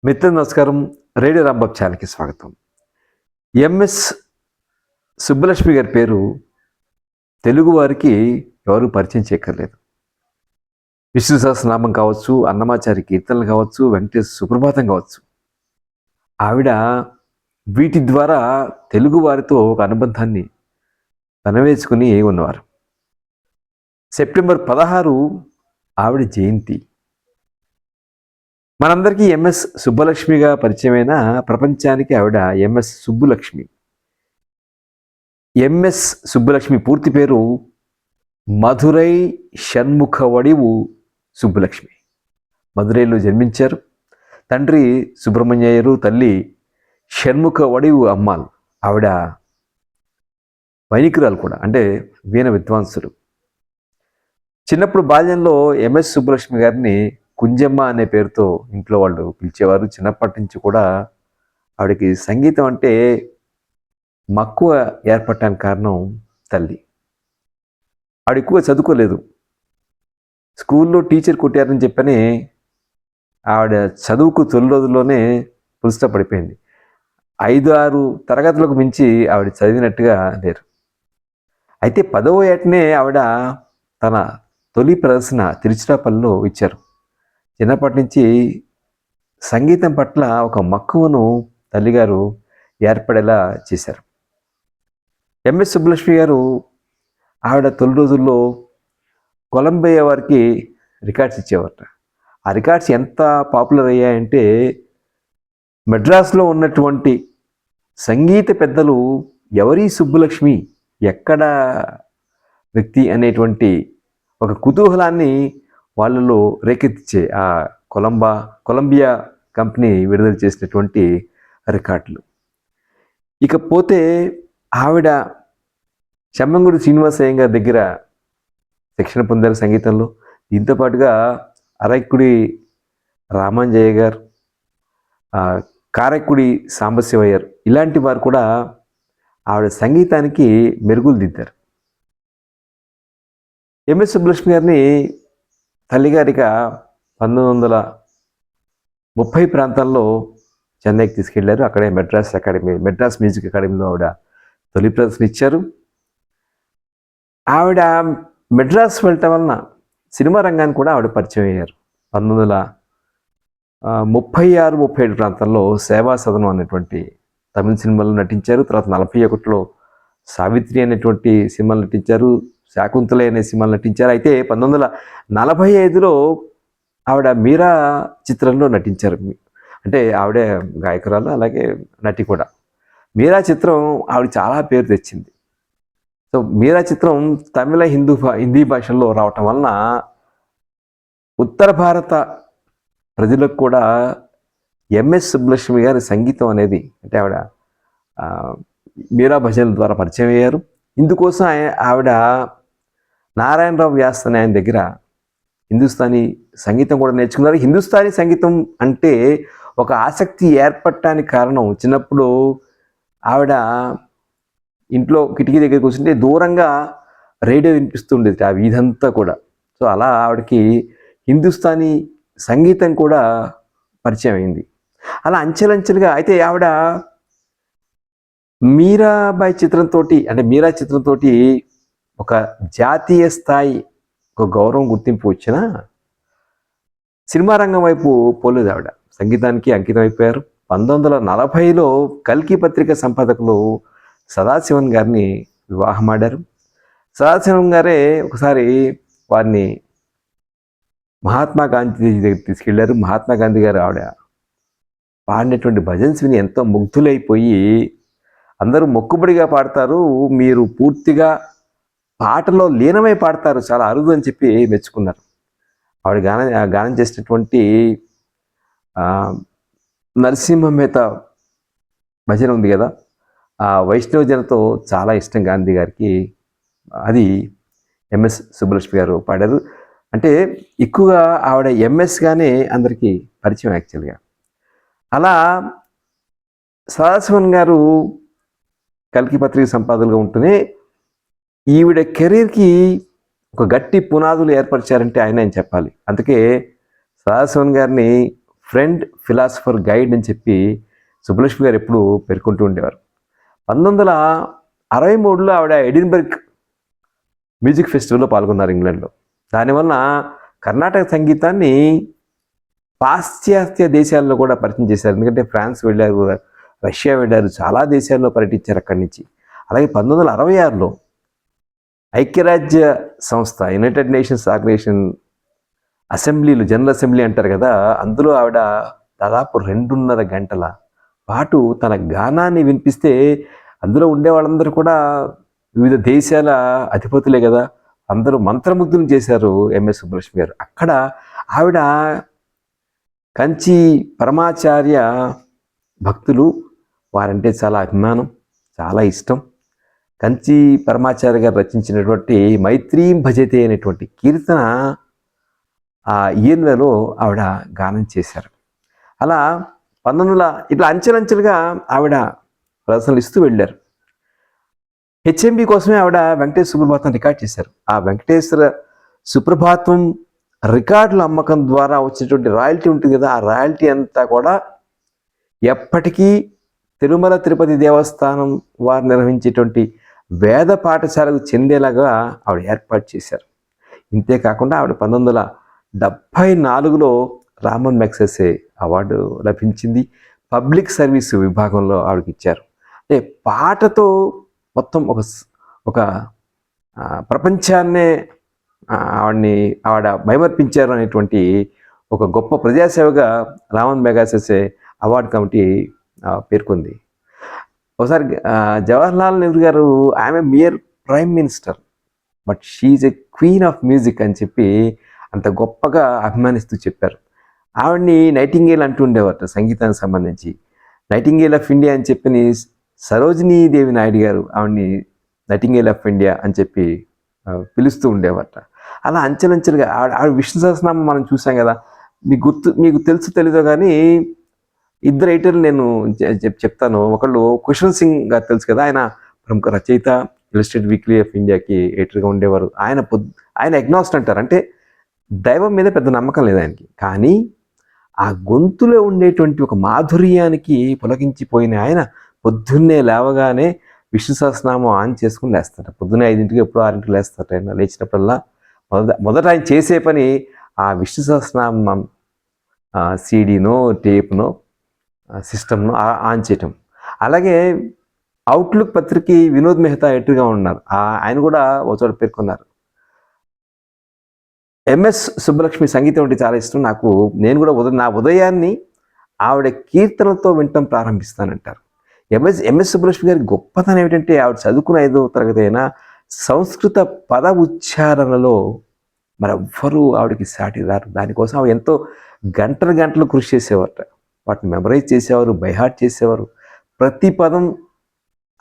మిత్రులు నమస్కారం. రేడియో రాంబాబు ఛానల్కి స్వాగతం. ఎంఎస్ సుబ్బలక్ష్మి గారి పేరు తెలుగు వారికి ఎవరు పరిచయం చేయక్కర్లేదు. విష్ణు సహస్రనామం కావచ్చు, అన్నమాచారి కీర్తనలు కావచ్చు, వెంకటేశ్వర సుప్రభాతం కావచ్చు. ఆవిడ వీటి ద్వారా తెలుగు వారితో ఒక అనుబంధాన్ని పెనవేసుకుని ఉన్నవారు. సెప్టెంబర్ 16 ఆవిడ జయంతి. మనందరికీ ఎంఎస్ సుబ్బలక్ష్మిగా పరిచయమైన ప్రపంచానికి ఆవిడ ఎంఎస్ సుబ్బులక్ష్మి. ఎంఎస్ సుబ్బలక్ష్మి పూర్తి పేరు మధురై షణ్ముఖ వడివు సుబ్బలక్ష్మి. మధురైలో జన్మించారు. తండ్రి సుబ్రహ్మణ్యయ్యరు, తల్లి షణ్ముఖ వడివు అమ్మాల్. ఆవిడ వైనికురాలు కూడా, అంటే వీణ విద్వాంసులు. చిన్నప్పుడు బాల్యంలో ఎంఎస్ సుబ్బలక్ష్మి గారిని కుంజమ్మ అనే పేరుతో ఇంట్లో వాళ్ళు పిలిచేవారు. చిన్నప్పటి నుంచి కూడా ఆవిడకి సంగీతం అంటే మక్కువ ఏర్పడటానికి కారణం తల్లి. ఆవిడ ఎక్కువ చదువుకోలేదు. స్కూల్లో టీచర్ కొట్టారని చెప్పని ఆవిడ చదువుకు తొలి రోజుల్లోనే పులుస్తా పడిపోయింది. 5-6 తరగతులకు మించి ఆవిడ చదివినట్టుగా లేరు. అయితే 10వ ఏటనే ఆవిడ తన తొలి ప్రదర్శన తిరుచిరాపల్లిలో ఇచ్చారు. చిన్నప్పటి నుంచి సంగీతం పట్ల ఒక మక్కువను తల్లిగారు ఏర్పడేలా చేశారు. ఎంఎస్ సుబ్బలక్ష్మి గారు ఆవిడ తొలి రోజుల్లో కొలంబియా వారికి రికార్డ్స్ ఇచ్చేవారట. ఆ రికార్డ్స్ ఎంత పాపులర్ అయ్యాయంటే మెడ్రాస్లో ఉన్నటువంటి సంగీత పెద్దలు ఎవరి సుబ్బలక్ష్మి, ఎక్కడ వ్యక్తి అనేటువంటి ఒక కుతూహలాన్ని వాళ్ళలో రేకెత్తిచ్చే ఆ కొలంబియా కంపెనీ విడుదల చేసినటువంటి రికార్డులు. ఇకపోతే ఆవిడ చెమ్మంగుడి శ్రీనివాసయ్య గారి దగ్గర శిక్షణ పొందారు సంగీతంలో. దీంతో పాటుగా అరైక్కుడి రామాంజయ్య గారు, కారైక్కుడి సాంబశివయ్యర్, ఇలాంటి వారు కూడా ఆవిడ సంగీతానికి మెరుగులు దిద్దారు. ఎంఎస్ సుబ్బలక్ష్మి గారిని తల్లిగారిగా 1930 ప్రాంతాల్లో చెన్నైకి తీసుకెళ్లారు. అక్కడే మెడ్రాస్ మ్యూజిక్ అకాడమీలో ఆవిడ తొలి ప్రదర్శన ఇచ్చారు. ఆవిడ మెడ్రాస్ వెళ్ళటం వలన సినిమా రంగానికి కూడా ఆవిడ పరిచయం అయ్యారు. 1936-37 ప్రాంతాల్లో సేవా సదనం అనేటువంటి తమిళ సినిమాలో నటించారు. తర్వాత 41లో సావిత్రి అనేటువంటి సినిమాలు నటించారు. శాకుంతల అనే సినిమాలు నటించారు. అయితే 1945లో ఆవిడ మీరా చిత్రంలో నటించారు. అంటే ఆవిడే గాయకురాలు, అలాగే నటి కూడా. మీరా చిత్రం ఆవిడ చాలా పేరు తెచ్చింది. సో మీరా చిత్రం తమిళ, హిందీ భాషల్లో రావటం వలన ఉత్తర భారత ప్రజలకు కూడా ఎంఎస్ సుబ్బలక్ష్మి గారి సంగీతం అనేది, అంటే ఆవిడ మీరా భజనల ద్వారా పరిచయం అయ్యారు. ఇందుకోసం ఆవిడ నారాయణరావు వ్యాస్ అనే ఆయన దగ్గర హిందుస్థానీ సంగీతం కూడా నేర్చుకున్నారు. హిందుస్థానీ సంగీతం అంటే ఒక ఆసక్తి ఏర్పడటానికి కారణం, చిన్నప్పుడు ఆవిడ ఇంట్లో కిటికీ దగ్గర కూర్చుంటే దూరంగా రేడియో వినిపిస్తుండేది ఆ వీధంతా కూడా. సో అలా ఆవిడకి హిందుస్థానీ సంగీతం కూడా పరిచయం అయింది. అలా అంచెలంచెలుగా. అయితే ఆవిడ మీరా చిత్రంతో ఒక జాతీయ స్థాయి ఒక గౌరవం, గుర్తింపు వచ్చిన సినిమా రంగం వైపు పోలేదు. ఆవిడ సంగీతానికి అంకితం అయిపోయారు. 1940లో కల్కి పత్రిక సంపాదకులు సదాశివన్ గారిని వివాహమాడారు. సదాశివన్ గారే ఒకసారి వారిని మహాత్మా గాంధీ దగ్గర తీసుకెళ్లారు. మహాత్మా గాంధీ గారు ఆవిడ పాడినటువంటి భజన్స్ విని ఎంతో ముగ్ధులైపోయి, అందరూ మొక్కుబడిగా పాడతారు, మీరు పూర్తిగా పాటలో లీనమై పాడతారు, చాలా అరుదు అని చెప్పి మెచ్చుకున్నారు. ఆవిడ గానం చేసినటువంటి నరసింహ మేత భజన ఉంది కదా, ఆ వైష్ణవ జనతో చాలా ఇష్టం గాంధీ గారికి. అది ఎంఎస్ సుబ్బలక్ష్మి గారు పాడారు. అంటే ఎక్కువగా ఆవిడ ఎంఎస్గానే అందరికీ పరిచయం యాక్చువల్గా. అలా సదాశివన్ గారు కల్కి పత్రిక సంపాదకులుగా ఉంటూనే ఈవిడ కెరీర్కి ఒక గట్టి పునాదులు ఏర్పరిచారంటే ఆయన అని చెప్పాలి. అందుకే సదాశివన్ గారిని ఫ్రెండ్, ఫిలాసఫర్, గైడ్ అని చెప్పి సుబ్బలక్ష్మి గారు ఎప్పుడు పేర్కొంటూ ఉండేవారు. 1963లో ఆవిడ ఎడిన్బర్గ్ మ్యూజిక్ ఫెస్టివల్లో పాల్గొన్నారు ఇంగ్లాండ్లో. దానివల్ల కర్ణాటక సంగీతాన్ని పాశ్చాత్య దేశాల్లో కూడా పరిచయం చేశారు. ఎందుకంటే ఫ్రాన్స్ వెళ్ళారు, రష్యా వెళ్ళారు, చాలా దేశాల్లో పర్యటించారు అక్కడి నుంచి. అలాగే 1966లో ఐక్యరాజ్య సంస్థ, యునైటెడ్ నేషన్స్ ఆర్గనైజేషన్ అసెంబ్లీలు, జనరల్ అసెంబ్లీ అంటారు కదా, అందులో ఆవిడ దాదాపు 2.5 గంటల పాటు తన గానాన్ని వినిపిస్తే అందులో ఉండే వాళ్ళందరూ కూడా వివిధ దేశాల అధిపతులే కదా, అందరూ మంత్రముగ్ధులు చేశారు ఎంఎస్ సుబ్బలక్ష్మి గారు. అక్కడ ఆవిడ కంచి పరమాచార్య భక్తులు, వారంటే చాలా అభిమానం, చాలా ఇష్టం. కంచి పరమాచార్య గారు రచించినటువంటి మైత్రీం భజతే అనేటువంటి కీర్తన ఆ ఈయనలో ఆవిడ గానం చేశారు. అలా 1900 ఇట్లా అంచెలంచెలుగా ఆవిడ ప్రదర్శనలు ఇస్తూ వెళ్ళారు. హెచ్ఎంబి కోసమే ఆవిడ వెంకటేశ్వర సుప్రభాతం రికార్డ్ చేశారు. ఆ వెంకటేశ్వర సుప్రభాతం రికార్డుల అమ్మకం ద్వారా వచ్చేటువంటి రాయల్టీ ఉంటుంది కదా, ఆ రాయల్టీ అంతా కూడా ఎప్పటికీ తిరుమల తిరుపతి దేవస్థానం వారు నిర్వహించేటువంటి వేద పాఠశాలకు చెందేలాగా ఆవిడ ఏర్పాటు చేశారు. ఇంతేకాకుండా ఆవిడ 1974లో రామన్ మెగ్సెసే అవార్డు లభించింది. పబ్లిక్ సర్వీస్ విభాగంలో ఆవిడకి ఇచ్చారు. అంటే పాటతో మొత్తం ఒక ప్రపంచాన్నే ఆవిడ మైమర్పించారు అనేటువంటి ఒక గొప్ప ప్రజాసేవగా రామన్ మెగాసెసే అవార్డు కమిటీ పేర్కొంది. ఒకసారి జవహర్లాల్ నెహ్రూ గారు, ఆమె mere prime minister but she a queen of music అని చెప్పి అంత గొప్పగా అభిమానిస్తూ చెప్పారు. ఆవిడ్ని నైటింగేల్ అంటూ ఉండేవారు సంగీతానికి సంబంధించి. నైటింగేల్ ఆఫ్ ఇండియా అని చెప్పి సరోజినీ దేవి నాయుడు గారు ఆవిడ్ని నైటింగేల్ ఆఫ్ ఇండియా అని చెప్పి పిలుస్తూ ఉండేవారట. అలా అంచెలంచెలుగా ఆవిడ విష్ణు సహస్రనామం మనం చూసాం కదా, మీకు తెలుసు తెలీదో కానీ ఇద్దరు రైటర్లు నేను చెప్తాను. ఒకళ్ళు కుషల్ సింగ్ గారు తెలుసు కదా, ఆయన ప్రముఖ రచయిత, ఇలస్ట్రేటెడ్ వీక్లీ ఆఫ్ ఇండియాకి ఎడిటర్గా ఉండేవారు. ఆయన ఎగ్నాస్ట్ అంటారు, అంటే దైవం మీద పెద్ద నమ్మకం లేదు ఆయనకి. కానీ ఆ గొంతులో ఉండేటువంటి ఒక మాధుర్యానికి పులకించిపోయిన ఆయన పొద్దున్నే లేవగానే విష్ణు సహస్రనామం ఆన్ చేసుకుని లేస్తారు. పొద్దున్నే 5ంటికి ఎప్పుడో 6ంటికి లేస్తారు. ఆయన లేచినప్పుడల్లా మొదట ఆయన చేసే పని ఆ విష్ణు సహస్రనామం సీడీనో టేప్నో సిస్టమ్ను ఆన్ చేయటం. అలాగే అవుట్లుక్ పత్రికకి వినోద్ మెహతా ఎడిటర్గా ఉన్నారు. ఆయన కూడా ఒకచోట పేర్కొన్నారు, ఎంఎస్ సుబ్బలక్ష్మి సంగీతం అంటే చాలా ఇష్టం నాకు, నేను కూడా నా ఉదయాన్ని ఆవిడ కీర్తనలతో వినటం ప్రారంభిస్తానంటారు. ఎంఎస్ సుబ్బలక్ష్మి గారి గొప్పతనం ఏమిటంటే ఆవిడ చదువుకున్న 5వ తరగతి అయినా సంస్కృత పద ఉచ్చారణలో మరెవ్వరూ ఆవిడకి సాటి రారు. దానికోసం ఆవిడ ఎంతో గంటలు కృషి చేసేవారట. వాటిని మెమరైజ్ చేసేవారు, బైహార్ట్ చేసేవారు. ప్రతి పదం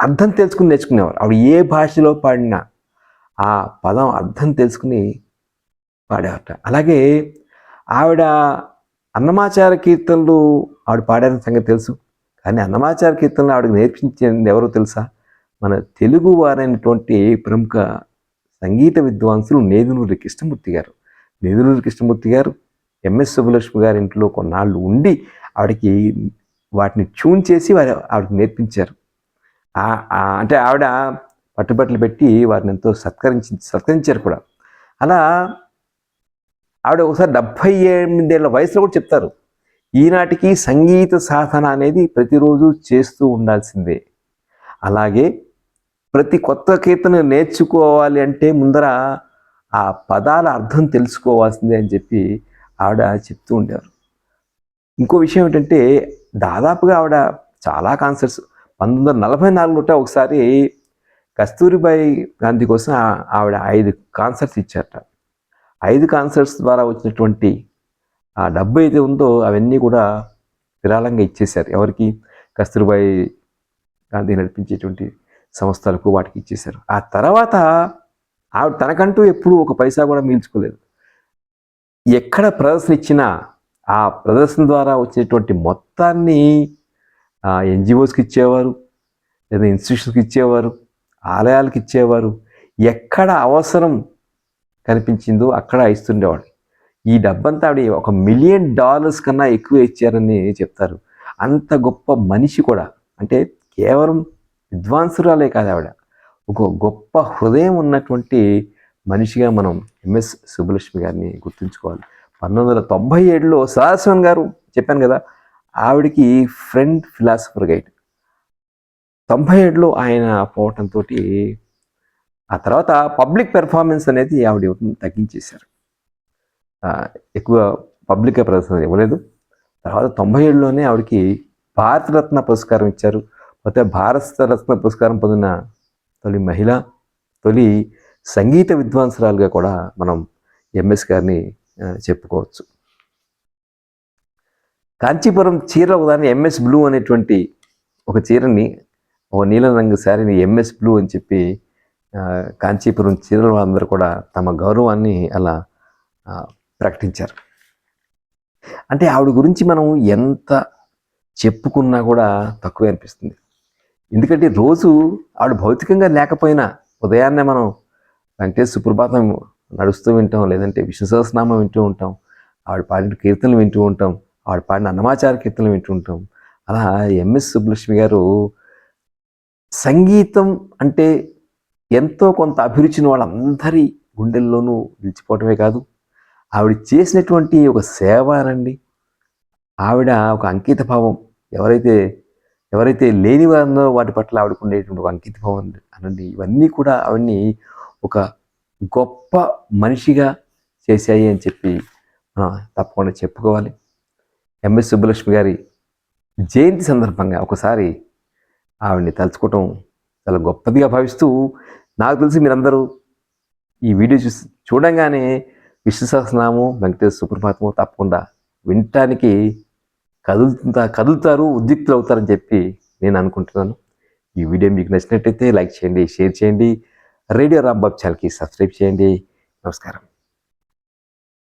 అర్థం తెలుసుకుని నేర్చుకునేవారు. ఆవిడ ఏ భాషలో పాడినా ఆ పదం అర్థం తెలుసుకుని పాడేవారట. అలాగే ఆవిడ అన్నమాచార్య కీర్తనలు ఆవిడ పాడారని సంగతి తెలుసు. కానీ అన్నమాచార్య కీర్తనలు ఆవిడకి నేర్పించింది ఎవరో తెలుసా? మన తెలుగు వారైనటువంటి ప్రముఖ సంగీత విద్వాంసులు నేదునూరి కృష్ణమూర్తి గారు. నేదునూరి కృష్ణమూర్తి గారు ఎంఎస్ సుబ్బలక్ష్మి గారి ఇంట్లో కొన్నాళ్ళు ఉండి ఆవిడకి వాటిని ట్యూన్ చేసి ఆవిడకి నేర్పించారు. అంటే ఆవిడ పట్టుబట్టలు పెట్టి వారిని ఎంతో సత్కరించారు కూడా. అలా ఆవిడ ఒకసారి 78 ఏళ్ల వయసులో కూడా చెప్తారు, ఈనాటికి సంగీత సాధన అనేది ప్రతిరోజు చేస్తూ ఉండాల్సిందే. అలాగే ప్రతి కొత్త కీర్తన నేర్చుకోవాలి అంటే ముందర ఆ పదాల అర్థం తెలుసుకోవాల్సిందే అని చెప్పి ఆవిడ చెప్తూ ఉండేవారు. ఇంకో విషయం ఏంటంటే దాదాపుగా ఆవిడ చాలా కాన్సర్ట్స్ 1944లో ఒకసారి కస్తూరిబాయి గాంధీ కోసం ఆవిడ 5 కాన్సర్ట్స్ ఇచ్చారట. 5 కాన్సర్ట్స్ ద్వారా వచ్చినటువంటి ఆ డబ్బు అయితే ఉందో అవన్నీ కూడా విరాళంగా ఇచ్చేశారు. ఎవరికి? కస్తూరిబాయి గాంధీ నడిపించేటువంటి సంస్థలకు వాటికి ఇచ్చేశారు. ఆ తర్వాత ఆవిడ తనకంటూ ఎప్పుడూ ఒక పైసా కూడా మిగిల్చుకోలేదు. ఎక్కడ ప్రదర్శన ఇచ్చినా ఆ ప్రదర్శన ద్వారా వచ్చేటువంటి మొత్తాన్ని ఎన్జిఓస్కి ఇచ్చేవారు, లేదా ఇన్స్టిట్యూషన్స్కి ఇచ్చేవారు, ఆలయాలకు ఇచ్చేవారు. ఎక్కడ అవసరం కనిపించిందో అక్కడ ఇస్తుండేవాడు. ఈ డబ్బంతా ఆవిడ $1 మిలియన్ కన్నా ఎక్కువ ఇచ్చారని చెప్తారు. అంత గొప్ప మనిషి కూడా, అంటే కేవలం విద్వాంసురాలే కాదు ఆవిడ, ఒక గొప్ప హృదయం ఉన్నటువంటి మనిషిగా మనం ఎంఎస్ సుబ్బలక్ష్మి గారిని గుర్తుంచుకోవాలి. 1997లో సదాశివన్ గారు చెప్పాను కదా, ఆవిడకి ఫ్రెండ్ ఫిలాసఫర్ గైడ్ 97లో ఆయన పోవటంతో ఆ తర్వాత పబ్లిక్ పెర్ఫార్మెన్స్ అనేది ఆవిడ తగ్గించేశారు. ఎక్కువ పబ్లిక్ ప్రదర్శన ఇవ్వలేదు. తర్వాత 97లోనే ఆవిడకి భారతరత్న పురస్కారం ఇచ్చారు. అయితే భారతరత్న పురస్కారం పొందిన తొలి మహిళ, తొలి సంగీత విద్వాంసురాలుగా కూడా మనం ఎంఎస్ గారిని చెప్పుకోవచ్చు. కాంచీపురం చీర ఒకదాన్ని ఎంఎస్ బ్లూ అనేటువంటి ఒక చీరని, ఒక నీలం రంగు శారీని ఎంఎస్ బ్లూ అని చెప్పి కాంచీపురం చీరలు అందరూ కూడా తమ గౌరవాన్ని అలా ప్రకటించారు. అంటే ఆవిడ గురించి మనం ఎంత చెప్పుకున్నా కూడా తక్కువే అనిపిస్తుంది. ఎందుకంటే రోజు ఆవిడ భౌతికంగా లేకపోయినా ఉదయాన్నే మనం వెంకటేశ్వర సుప్రభాతం నడుస్తూ వింటాం, లేదంటే విష్ణు సహస్రనామం వింటూ ఉంటాం, ఆవిడ పాడిన కీర్తనలు వింటూ ఉంటాం, ఆవిడ పాడిన అన్నమాచార కీర్తనలు వింటూ ఉంటాం. అలా ఎంఎస్ సుబ్బలక్ష్మి గారు సంగీతం అంటే ఎంతో కొంత అభిరుచిన వాళ్ళందరి గుండెల్లోనూ నిలిచిపోవటమే కాదు, ఆవిడ చేసినటువంటి ఒక సేవ అనండి, ఆవిడ ఒక అంకిత భావం, ఎవరైతే లేని వారిలో వాటి పట్ల ఆవిడకు ఉండేటువంటి ఒక అంకిత భావం అనండి, ఇవన్నీ కూడా ఆవిడ్ని ఒక గొప్ప మనిషిగా చేశాయి అని చెప్పి తప్పకుండా చెప్పుకోవాలి. ఎంఎస్ సుబ్బలక్ష్మి గారి జయంతి సందర్భంగా ఒకసారి ఆవిడ్ని తలుచుకోవటం చాలా గొప్పదిగా భావిస్తూ, నాకు తెలిసి మీరందరూ ఈ వీడియో చూడంగానే విష్ణు సహస్రనామం, వెంకటేశ్వర సుప్రభాతము తప్పకుండా వినటానికి కదులుతారు, ఉద్యుక్తులు అవుతారని చెప్పి నేను అనుకుంటున్నాను. ఈ వీడియో మీకు నచ్చినట్టయితే లైక్ చేయండి, షేర్ చేయండి, రేడియో రాంబాబు ఛానల్కి సబ్స్క్రైబ్ చేయండి. నమస్కారం.